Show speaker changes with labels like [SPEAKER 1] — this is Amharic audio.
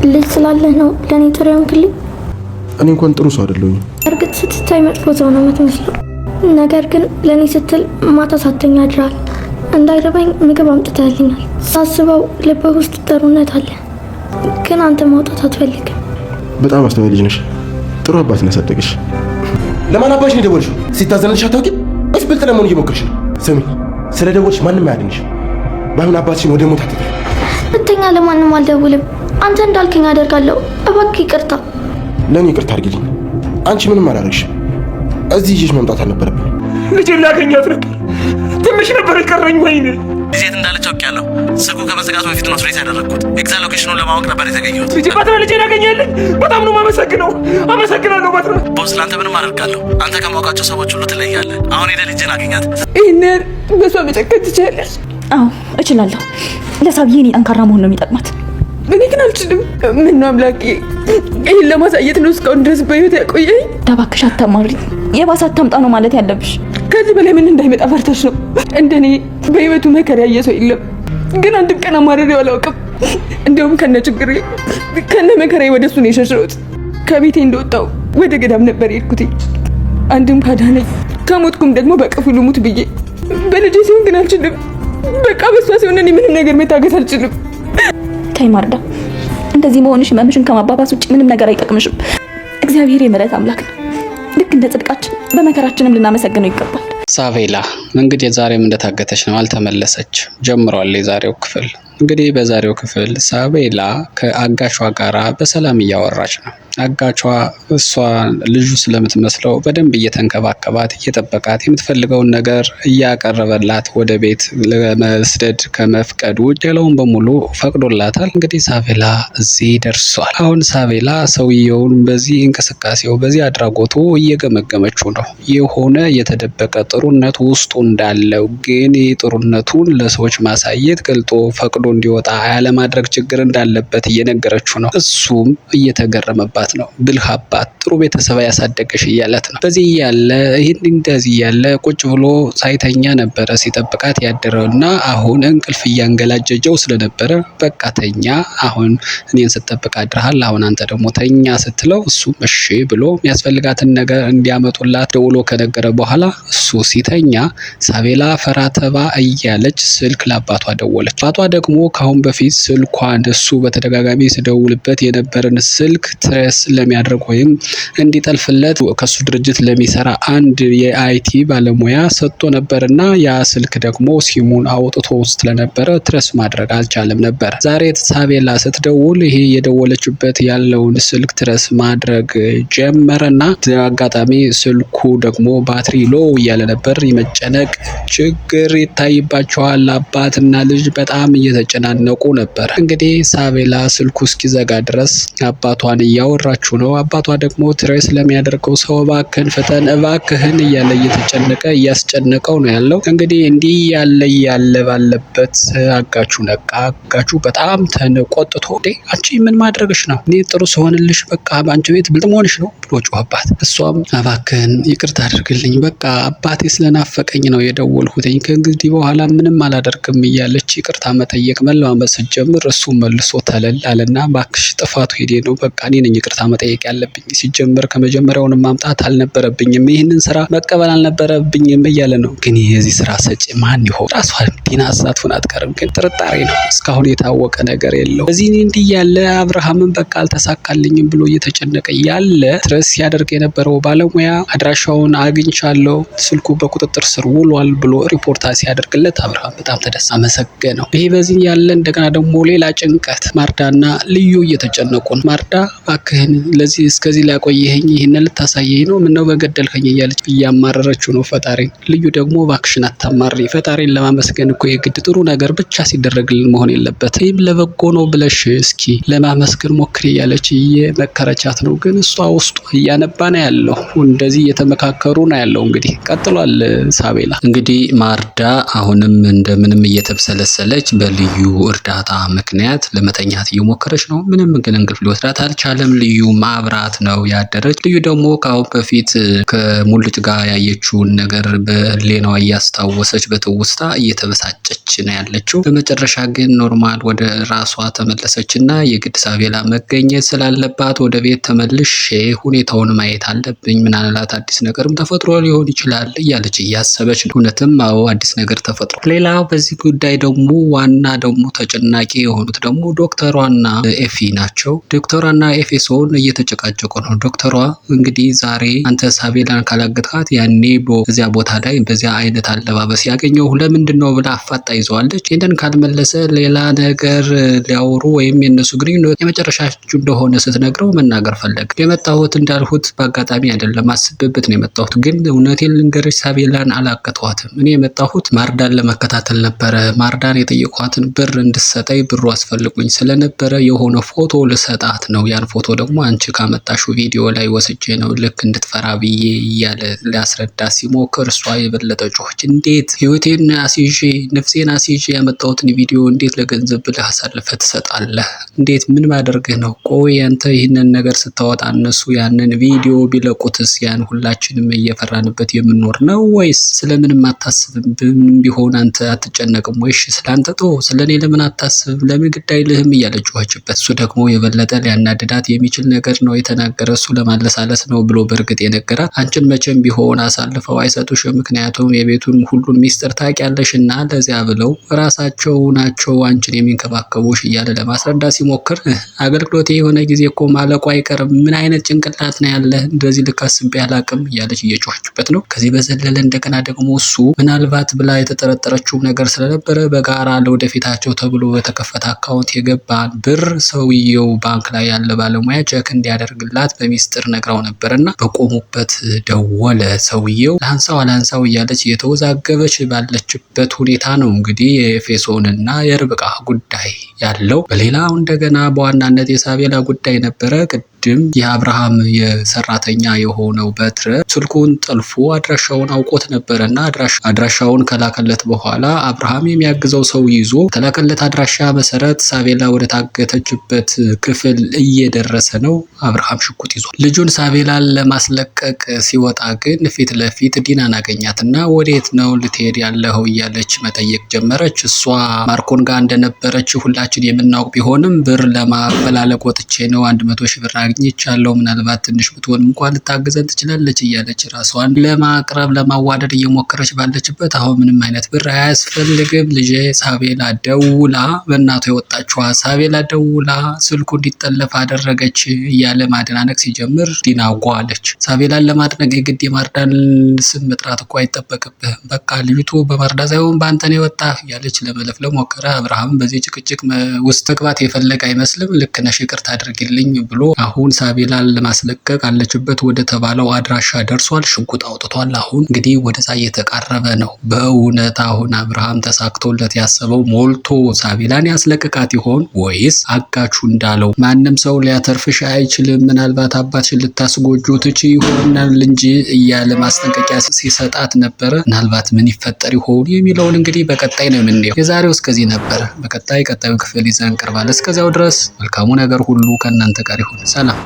[SPEAKER 1] ልጅ ስላለህ ነው ለኔ ጥሩ ያንክልኝ።
[SPEAKER 2] እኔ እንኳን ጥሩ ሰው አይደለሁኝ።
[SPEAKER 1] እርግጥ ስትታይ መጥፎ ሰው ነው የምትመስለው። ነገር ግን ለኔ ስትል ማታ ሳተኛ አድራል። እንዳይረባኝ ምግብ አምጥተህልኛል። ሳስበው ልብህ ውስጥ ጥሩነት አለ፣ ግን አንተ ማውጣት አትፈልግም።
[SPEAKER 2] በጣም አስተዋይ ልጅ ነሽ። ጥሩ አባት ነው ያሳደገሽ። ለማን አባሽ ነው የደወልሽው? ሲታዘንልሽ አታውቂም ወይስ ብልጥ ለመሆን እየሞከርሽ ነው? ስሚ፣ ስለ ደወልሽ ማንም አያድንሽም። ባይሆን አባትሽን ወደ ሞት አትጥሪ።
[SPEAKER 1] ሁለተኛ ለማንም አልደውልም። አንተ እንዳልከኝ አደርጋለሁ። እባክህ ይቅርታ።
[SPEAKER 2] ለኔ ይቅርታ አድርጊልኝ። አንቺ ምንም አላደረግሽም። እዚህ ይዤሽ መምጣት አልነበረብኝ።
[SPEAKER 3] ልጄን ላገኛት ነበር። ትንሽ ነበር የቀረኝ። ወይኔ
[SPEAKER 4] ሴት እንዳለች አውቄያለሁ። ስልኩ ከመዘጋቱ በፊት ነው ትሬስ ያደረግኩት። ኤግዛክት ሎኬሽኑን ለማወቅ ነበር የተገኘሁት።
[SPEAKER 3] ልጄ ባትራ፣ ልጄን አገኘልኝ። በጣም ነው የማመሰግነው። አመሰግናለሁ ባትራ።
[SPEAKER 4] ቦስ፣ ለአንተ ምንም አደርጋለሁ። አንተ ከማውቃቸው ሰዎች ሁሉ ትለያለህ። አሁን ሄደህ ልጄን አገኛት።
[SPEAKER 3] ይህንን በሷ መጨከን ትችላለች?
[SPEAKER 5] አዎ እችላለሁ። ለሳብዬ እኔ ጠንካራ መሆን ነው የሚጠቅማት።
[SPEAKER 3] እኔ ግን አልችልም። ምን ነው አምላኬ፣ ይህን ለማሳየት ነው እስካሁን ድረስ በህይወት ያቆየኝ።
[SPEAKER 5] እባክሽ አታማሪ። የባሰ አታምጣ ነው ማለት ያለብሽ።
[SPEAKER 3] ከዚህ በላይ ምን እንዳይመጣ ፈርተሽ ነው? እንደኔ በህይወቱ መከራ ያየ ሰው የለም። ግን አንድም ቀን አማርሬው አላውቅም። እንዲያውም ከነ ችግሬ ከነ መከራዬ ወደ እሱ ነው የሸሸሁት። ከቤቴ እንደወጣው ወደ ገዳም ነበር የሄድኩት። አንድም ካዳነኝ ከሞትኩም ደግሞ በቅፉ ልሙት ብዬ። በልጄ ሲሆን ግን አልችልም። በቃ በሷ ሲሆን እኔ ምንም ነገር መታገስ አልችልም።
[SPEAKER 5] ተይ ማርዳ፣ እንደዚህ መሆንሽ ህመምሽን ከማባባስ ውጭ ምንም ነገር አይጠቅምሽም። እግዚአብሔር የምህረት አምላክ ነው። ልክ እንደ ጽድቃችን በመከራችንም ልናመሰግነው ይገባል።
[SPEAKER 6] ሳቬላ እንግዲህ ዛሬም እንደታገተች ነው፣ አልተመለሰች። ጀምሯል የዛሬው ክፍል። እንግዲህ በዛሬው ክፍል ሳቬላ ከአጋቿ ጋራ በሰላም እያወራች ነው። አጋቿ እሷ ልጁ ስለምትመስለው በደንብ እየተንከባከባት እየጠበቃት የምትፈልገውን ነገር እያቀረበላት ወደ ቤት ለመስደድ ከመፍቀድ ውጭ ሌላውን በሙሉ ፈቅዶላታል። እንግዲህ ሳቬላ እዚህ ደርሷል። አሁን ሳቬላ ሰውየውን በዚህ እንቅስቃሴው በዚህ አድራጎቱ እየገመገመችው ነው። የሆነ የተደበቀ ጥሩነት ውስጡ እንዳለው ግን ጥሩነቱን ለሰዎች ማሳየት ገልጦ ፈቅዶ እንዲወጣ ያለማድረግ ችግር እንዳለበት እየነገረችው ነው። እሱም እየተገረመባት ነው። ብልህ አባት፣ ጥሩ ቤተሰብ ያሳደገሽ እያለት ነው። በዚህ ያለ ይህን እንደዚህ ያለ ቁጭ ብሎ ሳይተኛ ነበረ ሲጠብቃት ያደረውና አሁን እንቅልፍ እያንገላጀጀው ስለነበረ በቃ ተኛ፣ አሁን እኔን ስጠብቅ አድረሃል፣ አሁን አንተ ደግሞ ተኛ ስትለው እሱ እሺ ብሎ የሚያስፈልጋትን ነገር እንዲያመጡላት ደውሎ ከነገረ በኋላ እሱ ሲተኛ ሳቬላ ፈራተባ እያለች ስልክ ለአባቷ ደወለች። አባቷ ደግሞ ካሁን በፊት ስልኳን እሱ በተደጋጋሚ ሲደውልበት የነበረን ስልክ ትሬስ ለሚያደርግ ወይም እንዲጠልፍለት ከሱ ድርጅት ለሚሰራ አንድ የአይቲ ባለሙያ ሰጥቶ ነበርና ያ ስልክ ደግሞ ሲሙን አውጥቶ ስለነበረ ትሬስ ማድረግ አልቻለም ነበር። ዛሬ ሳቬላ ስትደውል ይሄ የደወለችበት ያለውን ስልክ ትሬስ ማድረግ ጀመረና አጋጣሚ ስልኩ ደግሞ ባትሪ ሎ እያለ ነበር። የመጨነቅ ችግር ይታይባቸዋል። አባትና ልጅ በጣም እየተጨናነቁ ነበር። እንግዲህ ሳቬላ ስልኩ እስኪዘጋ ድረስ አባቷን እያወራችው ነው። አባቷ ደግሞ ትሬስ ለሚያደርገው ሰው እባክህን ፍጠን፣ እባክህን እያለ እየተጨነቀ እያስጨነቀው ነው ያለው። እንግዲህ እንዲህ ያለ ባለበት አጋቹ ነቃ። አጋቹ በጣም ተቆጥቶ አንቺ ምን ማድረግሽ ነው? እኔ ጥሩ ስሆንልሽ በቃ በአንቺ ቤት ብልጥ መሆንሽ ነው ብሎ ጮኸባት። እሷም እባክህን ይቅርታ አድርግልኝ፣ በቃ አባቴ ስለናፈቀኝ ነው የደወልኩትኝ፣ ከእንግዲህ በኋላ ምንም አላደርግም እያለች ይቅርታ መጠየቅ መለማመጥ ስትጀምር እሱ መልሶ ተለል አለና እባክሽ ጥፋቱ ሄዴ ነው፣ በቃ እኔ ነኝ ይቅርታ መጠየቅ ያለብኝ፣ ሲጀምር ከመጀመሪያውን ማምጣት አልነበረብኝም፣ ይህንን ስራ መቀበል አልነበረብኝም እያለ ነው። ግን የዚህ ስራ ሰጪ ማን ይሆን? ራሷ ዲና ሳትሆን አትቀርም። ግን ጥርጣሬ ነው፣ እስካሁን የታወቀ ነገር የለው። እዚህ እንዲህ ያለ አብርሃምን በቃ አልተሳካልኝም ብሎ እየተጨነቀ ያለ ትሬስ ሲያደርግ የነበረው ባለሙያ አድራሻውን አግኝቻለሁ፣ ስልኩ በቁጥጥር ስር ውሏል ብሎ ሪፖርት ሲያደርግለት አብርሃም በጣም ተደሳ መሰገነው። ይሄ በዚህ ያለ እንደገና ደግሞ ሌላ ጭንቀት ማርዳና ልዩ እየተጨነቁ ነው። ማርዳ እባክህን ለዚህ እስከዚህ ላቆየኸኝ ይሄን ልታሳየኝ ነው? ምነው በገደልከኝ እያለች እያማረረችው ነው ፈጣሪን። ልዩ ደግሞ እባክሽን አታማሪ፣ ፈጣሪን ለማመስገን እኮ የግድ ጥሩ ነገር ብቻ ሲደረግልን መሆን የለበት፣ ይህም ለበጎ ነው ብለሽ እስኪ ለማመስገን ሞክሪ እያለች እየመከረቻት ነው። ግን እሷ ውስጧ እያነባ ነው ያለው። እንደዚህ እየተመካከሩ ነው ያለው። እንግዲህ ቀጥሏል ሳቬላ። እንግዲህ ማርዳ አሁንም እንደምንም እየተብሰለሰለች በልዩ እርዳታ ምክንያት ለመተኛት እየሞከረች ነው። ምንም ግን እንቅልፍ ሊወስዳት አልቻለም። ልዩ ማብራት ነው ያደረች። ልዩ ደግሞ ከአሁን በፊት ከሙልጭ ጋር ያየችውን ነገር በሌናዋ እያስታወሰች በትውስታ እየተበሳጨች ነው ያለችው። በመጨረሻ ግን ኖርማል ወደ ራሷ ተመለሰችና የግድ ሳቤላ መገኘት ስላለባት ወደ ቤት ተመልሼ ሁኔታውን ማየት አለብኝ፣ ምናልባት አዲስ ነገርም ተፈጥሮ ሊሆን ይችላል እያለች እያሰበች ነው። እውነትም አዎ አዲስ ነገር ተፈጥሮ። ሌላው በዚህ ጉዳይ ደግሞ ዋና ደግሞ ተጨናቂ የሆኑት ደግሞ ዶክተሯና ኤፊ ናቸው። ዶክተሯና ኤፌሶን እየተጨቃጨቁ ነው። ዶክተሯ እንግዲህ ዛሬ አንተ ሳቤላን ካላገጥካት ያኔ በዚያ ቦታ ላይ በዚያ አይነት አለባበስ ያገኘው ለምንድን ነው ብላ አፋጣ ይዘዋለች። ይህንን ካልመለሰ ሌላ ነገር ሊያወሩ ወይም የነሱ ግንኙነት የመጨረሻችሁ እንደሆነ ስትነግረው መናገር ፈለግ። የመጣሁት እንዳልሁት በአጋጣሚ አይደለም፣ አስቤበት ነው የመጣሁት። ግን እውነቴን ልንገርሽ ሳቤላን አላገጥኋትም። እኔ የመጣሁት ማርዳን ለመከታተል ነበረ። ማርዳን የጠየኳትን ብር እንድሰጠኝ ብሩ አስፈልጉኝ ስለነበረ የሆነ ፎቶ ልሰጣት ነው። ያን ፎቶ ደግሞ አንቺ ካመጣሽው ቪዲዮ ላይ ወስጄ ነው ልክ እንድትፈራ ብዬ እያለ ሊያስረዳ ሲሞክር እሷ የበለጠ ጮኸች። እንዴት ህይወቴን አስይዤ ነፍሴን አስይዤ ያመጣሁትን ቪዲዮ እንዴት ለገንዘብ ብለህ አሳልፈህ ትሰጣለህ? እንዴት ምን ማደርግህ ነው? ቆይ አንተ ይህንን ነገር ስታወጣ እነሱ ያንን ቪዲዮ ቢለቁትስ ያን ሁላችንም እየፈራንበት የምንኖር ነው ወይስ ስለምንም አታስብም? ምንም ቢሆን አንተ አትጨነቅም ወይ? ስለአንተ ቶ ስለኔ ለምን አታስብም? ለምን ግድ አይልህም? እያለች ጮኸችበት። እሱ ደግሞ የበለጠ ሊያናድዳት የሚችል ነገር ነው የተናገረ። እሱ ለማለሳለስ ነው ብሎ በእርግጥ የነገራት አንቺን መቼም ቢሆን አሳልፈው አይሰጡሽም፣ ምክንያቱም የቤቱን ሁሉን ሚስጥር ታውቂያለሽ እና ለዚያ ብለው ራሳቸው ናቸው አንቺን የሚንከባከቡሽ እያለ ለማስረዳት ሲሞክር አገልግሎቴ የሆነ ጊዜ እኮ ማለቁ አይቀርም፣ ምን አይነት ጭንቅላት ነው ያለ? እንደዚህ ልክ አስቤ አላቅም እያለች እየጮኸችበት ነው። ከዚህ በዘለለ እንደገና ደግሞ እሱ ምናልባት ብላ የተጠረጠረችው ነገር ስለነበረ በጋራ ለወደፊታቸው ተብሎ በተከፈተ አካውንት የገባን ብር ሰውየው ባንክ ላይ ያለ ባለሙያ ቼክ እንዲያደርግላት በሚስጥር ነግራው ነበርና በቆሙበት ደወለ። ሰውየው ላንሳው አላንሳው እያለች እየተወዛገበች ባለችበት ሁኔታ ነው እንግዲህ የኤፌሶንና የርብቃ ጉዳይ ያለው። በሌላው እንደገና በዋናነት የሳቤላ ጉዳይ ነበረ። ቅድም የአብርሃም የሰራተኛ የሆነው በትረ ስልኩን ጠልፎ አድራሻውን አውቆት ነበረና አድራሻውን ከላከለት በኋላ አብርሃም የሚያግዘው ሰው ይዞ ከላከለት አድራሻ መሰረት ሳቤላ ወደ ታገተችበት ክፍል እየደረሰ ነው። አብርሃም ሽጉጥ ይዟል። ልጁን ሳቤላን ለማስለቀቅ ሲወጣ ግን ፊት ለፊት ዲናን አገኛትና ወዴት ነው ልትሄድ ያለኸው እያለች መጠየቅ ጀመረች። እሷ ማርኮን ጋር እንደነበረች ሁላችን የምናውቅ ቢሆንም ብር ለማፈላለግ ወጥቼ ነው 100 ሺህ ብር አግኝቻለሁ፣ ምናልባት ትንሽ ብትሆንም እንኳን ልታግዘን ትችላለች እያለች ራሷን ለማቅረብ ለማዋደድ እየሞከረች ባለችበት አሁን ምንም አይነት ብር አያስፈልግም ልጄ ሳቤላ ደውላ በእናቷ የወጣችዋ ሳቤላ ደውላ ስልኩ እንዲጠለፍ አደረገች እያለ ማደናነቅ ሲጀምር ዲና ጓለች። ሳቤላን ለማድነቅ የግድ የማርዳን ስም መጥራት እኮ አይጠበቅብህም፣ በቃ ልጅቱ በማርዳ ሳይሆን በአንተ ነው የወጣህ እያለች ለመለፍለም ሞከረ። አብርሃም በዚህ ጭቅጭቅ ውስጥ መግባት የፈለገ አይመስልም። ልክ ነሽ ይቅርታ አድርጊልኝ ብሎ አሁን ሳቤላን ለማስለቀቅ አለችበት ወደ ተባለው አድራሻ ደርሷል። ሽጉጥ አውጥቷል። አሁን እንግዲህ ወደዛ እየተቃረበ ነው። በእውነት አሁን አብርሃም ተሳክቶለት ያሰበው ሞልቶ ሳቤላን ያስለቅቃት ይሆን ወይስ አጋቹ እንዳለው ማንም ሰው ሊያተርፍሽ አይችልም፣ ምናልባት አባትሽን ልታስጎጁ ትችይ ይሆናል እንጂ እያለ ማስጠንቀቂያ ሲሰጣት ነበረ። ምናልባት ምን ይፈጠር ይሆን የሚለውን እንግዲህ በቀጣይ ነው የምናየው። የዛሬው እስከዚህ ነበረ። በቀጣዩ ክፍል ይዘን እንቀርባለን። እስከዚያው ድረስ መልካሙ ነገር ሁሉ ከእናንተ ጋር ይሁን። ሰላም።